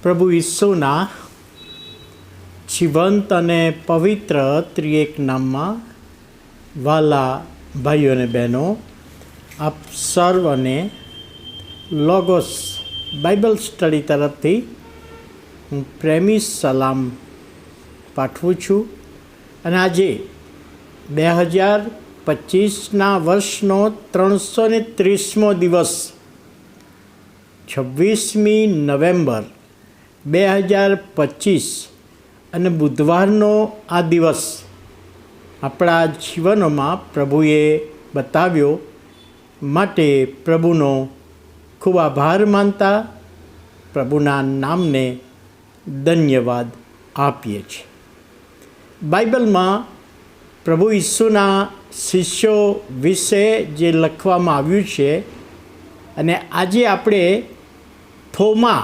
પ્રભુ ઈસુના જીવંત અને પવિત્ર ત્રિએક નામમાં વાલા ભાઈઓ અને બહેનો, આપ સર્વને લોગોસ બાઇબલ સ્ટડી તરફથી હું પ્રેમી સલામ પાઠવું છું. અને આજે 2025ના વર્ષનો 330મો દિવસ 26મી નવેમ્બર 2025 અને બુધવારનો આ દિવસ આપણા જીવનોમાં પ્રભુએ બતાવ્યો માટે પ્રભુનો ખૂબ આભાર માનતા પ્રભુના નામને ધન્યવાદ આપીએ છીએ. બાઇબલમાં પ્રભુ ઈસુના શિષ્યો વિશે જે લખવામાં આવ્યું છે અને આજે આપણે થોમા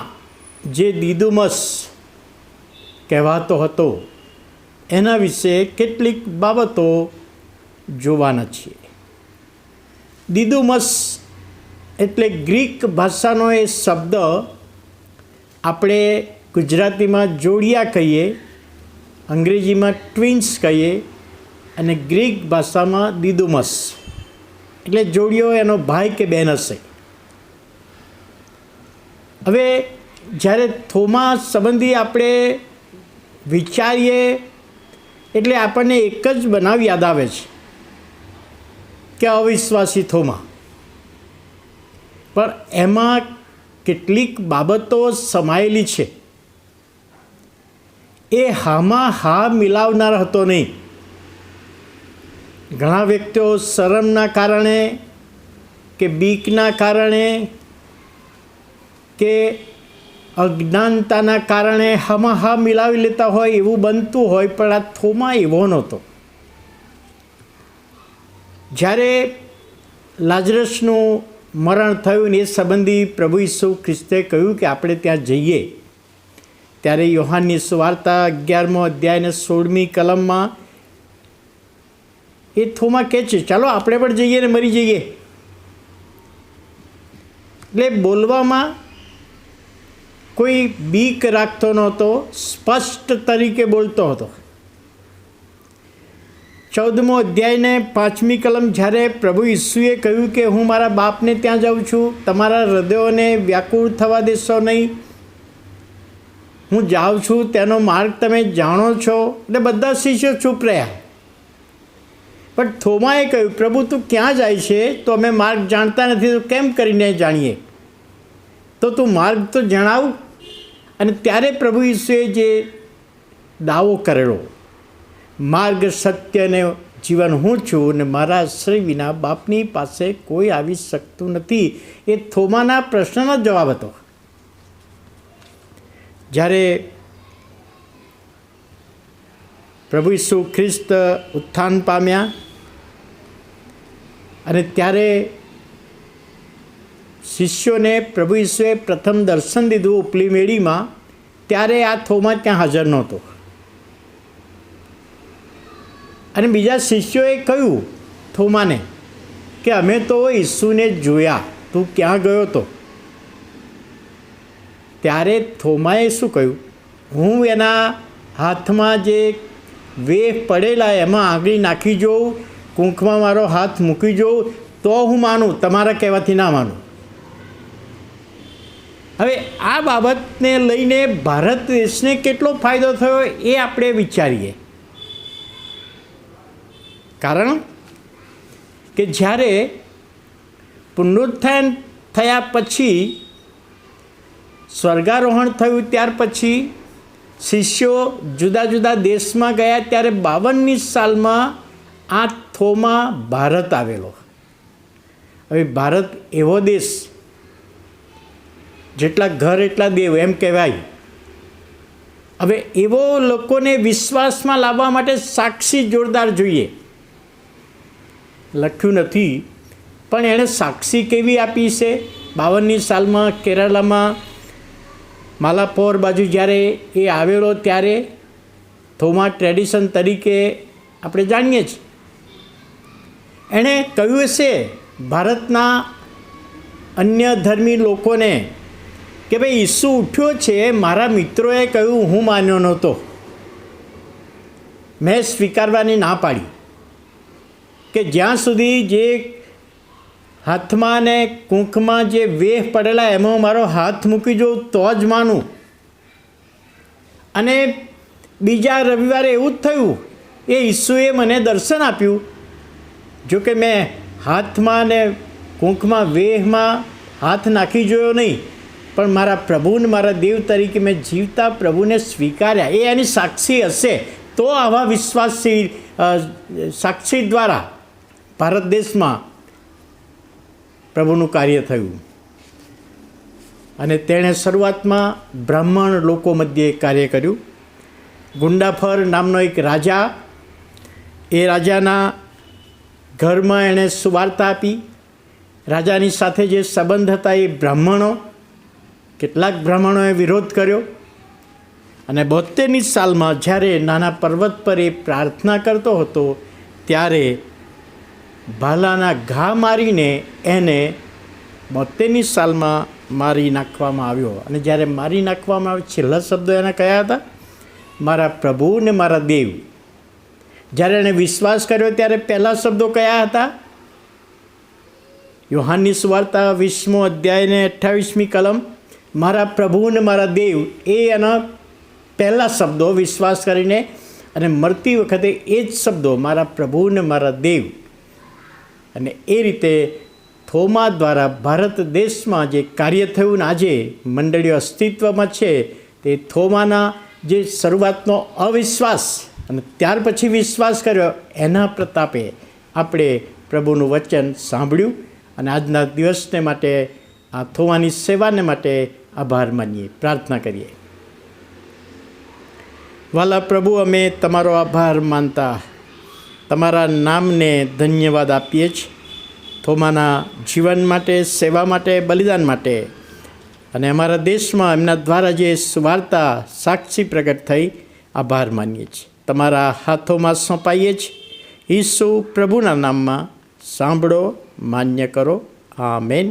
જે દિદુમસ કહેવાતો હતો એના વિશે કેટલીક બાબતો જોવાના છીએ. દિદુમસ એટલે ગ્રીક ભાષાનો એ શબ્દ આપણે ગુજરાતીમાં જોડિયા કહીએ, અંગ્રેજીમાં ટ્વિન્સ કહીએ અને ગ્રીક ભાષામાં દિદુમસ એટલે જોડિયો એનો ભાઈ કે બહેન હશે. હવે જ્યારે થોમા સંબંધી આપણે વિચારીએ એટલે આપણને એક જ બનાવ યાદ આવે છે કે અવિશ્વાસી થોમા. પણ એમાં કેટલીક બાબતો સમાયેલી છે. એ હામાં હા મિલાવનાર હતો નહીં. ઘણા વ્યક્તિઓ શરમના કારણે કે બીકના કારણે કે અજ્ઞાનતાના કારણે હામાં હા મિલાવી લેતા હોય એવું બનતું હોય, પણ આ થોમા એવો નહોતો. જ્યારે લાજરસનું મરણ થયું ને એ સંબંધી પ્રભુ ઈસુ ખ્રિસ્તે કહ્યું કે આપણે ત્યાં જઈએ, ત્યારે યોહાનની સુવાર્તા 11મો અધ્યાય અને 16મી કલમમાં એ થોમા કહે છે, ચાલો આપણે પણ જઈએ ને મરી જઈએ. એટલે બોલવામાં કોઈ બીક રાખતો નહોતો, સ્પષ્ટ તરીકે બોલતો હતો. 14મો અધ્યાયને 5મી કલમ જ્યારે પ્રભુ ઈસુએ કહ્યું કે હું મારા બાપને ત્યાં જાઉં છું, તમારા હૃદયોને વ્યાકુળ થવા દેશો નહીં, હું જાઉં છું તેનો માર્ગ તમે જાણો છો. એટલે બધા શિષ્યો ચૂપ રહ્યા. પણ થોમાએ કહ્યું, પ્રભુ તું ક્યાં જાય છે? તો અમે માર્ગ જાણતા નથી, તો કેમ કરીને જાણીએ? તો તું માર્ગ તો જણાવ. અને ત્યારે પ્રભુ ઈસુએ જે દાવો કરેલો, માર્ગ સત્ય અને જીવન હું છું અને મારા આશ્રય વિના બાપની પાસે કોઈ આવી શકતું નથી, એ થોમાના પ્રશ્નનો જવાબ હતો. જ્યારે પ્રભુ ઈસુ ખ્રિસ્ત ઉત્થાન પામ્યા અને ત્યારે શિષ્યોને પ્રભુ ઈસુએ પ્રથમ દર્શન દીધું ઉપલી મેળીમાં, ત્યારે આ થોમા ત્યાં હાજર નહોતો. અને બીજા શિષ્યોએ કહ્યું થોમાને કે અમે તો ઈસુને જોયા, તું ક્યાં ગયો હતો? ત્યારે થોમાએ શું કહ્યું? હું એના હાથમાં જે વેફ પડેલા એમાં આંગળી નાખી જોઉં, કૂંખમાં મારો હાથ મૂકી જોઉં તો હું માનું, તમારા કહેવાથી ના માનું. હવે આ બાબતને લઈને ભારત દેશને કેટલો ફાયદો થયો એ આપણે વિચારીએ. કારણ કે જ્યારે પુનરુત્થાન થયા પછી, સ્વર્ગારોહણ થયું ત્યાર પછી શિષ્યો જુદા જુદા દેશમાં ગયા, ત્યારે 52મી સાલમાં આ થોમા ભારત આવેલો. હવે ભારત એવો દેશ, જેટલા ઘર એટલા દેવ એમ કહેવાય. હવે એવો લોકોને વિશ્વાસમાં લાવવા માટે સાક્ષી જોરદાર જોઈએ. લખ્યું નથી, પણ એણે સાક્ષી કેવી આપી છે? 52ની સાલમાં કેરાલામાં માલાપોર બાજુ જ્યારે એ આવેલો ત્યારે થોમા ટ્રેડિશન તરીકે આપણે જાણીએ છીએ. એણે કહ્યું છે ભારતના અન્ય ધર્મી લોકોને કે ભાઈ ઈસુ ઉઠ્યો છે, મારા મિત્રોએ કહ્યું હું માન્યો નહોતો, મેં સ્વીકારવાની ના પાડી કે જ્યાં સુધી જે હાથમાં ને કૂંખમાં જે વેહ પડેલા એમાં મારો હાથ મૂકી જોઉં તો જ માનું. અને બીજા રવિવારે એવું જ થયું. એ ઈસુએ મને દર્શન આપ્યું. જો કે મેં હાથમાં ને કૂંખમાં વેહમાં હાથ નાખી જોયો નહીં, પણ મારા પ્રભુને મારા દેવ તરીકે મેં જીવતા પ્રભુને સ્વીકાર્યા. એ એની સાક્ષી હશે. તો આવા વિશ્વાસી સાક્ષી દ્વારા ભારત દેશમાં પ્રભુનું કાર્ય થયું. અને તેણે શરૂઆતમાં બ્રાહ્મણ લોકો મધ્યે કાર્ય કર્યું. ગુંડાફર નામનો એક રાજા, એ રાજાના ઘરમાં એણે સુવાર્તા આપી. રાજાની સાથે જે સંબંધ હતા એ બ્રાહ્મણો, કેટલાક બ્રાહ્મણોએ વિરોધ કર્યો. અને 72ની સાલમાં જ્યારે નાના પર્વત પર એ પ્રાર્થના કરતો હતો ત્યારે ભાલાના ઘા મારીને એને 72ની સાલમાં મારી નાખવામાં આવ્યો. અને જ્યારે મારી નાખવામાં આવ્યો, છેલ્લા શબ્દો એના કયા હતા? મારા પ્રભુ ને મારા દેવ. જ્યારે એણે વિશ્વાસ કર્યો ત્યારે પહેલા શબ્દો કયા હતા? યોહાનની સુવાર્તા 20મો અધ્યાય ને 28મી કલમ, મારા પ્રભુ ને મારા દેવ. એ એના પહેલા શબ્દો વિશ્વાસ કરીને, અને મરતી વખતે એ જ શબ્દો મારા પ્રભુ ને મારા દેવ. અને એ રીતે થોમા દ્વારા ભારત દેશમાં જે કાર્ય થયું ને આજે મંડળીઓ અસ્તિત્વમાં છે, તે થોમાના જે શરૂઆતનો અવિશ્વાસ અને ત્યાર પછી વિશ્વાસ કર્યો, એના પ્રતાપે આપણે પ્રભુનું વચન સાંભળ્યું. અને આજના દિવસને માટે, આ થોમાની સેવાને માટે આભાર માનીએ, પ્રાર્થના કરીએ. વાલા પ્રભુ, અમે તમારો આભાર માનતા તમારા નામને ધન્યવાદ આપીએ છીએ. થોમાના જીવન માટે, સેવા માટે, બલિદાન માટે, અને અમારા દેશમાં એમના દ્વારા જે સુવાર્તા સાક્ષી પ્રગટ થઈ, આભાર માનીએ છીએ. તમારા હાથોમાં સોંપાઈએ છીએ. ઈસુ પ્રભુના નામમાં સાંભળો, માન્ય કરો. આમેન.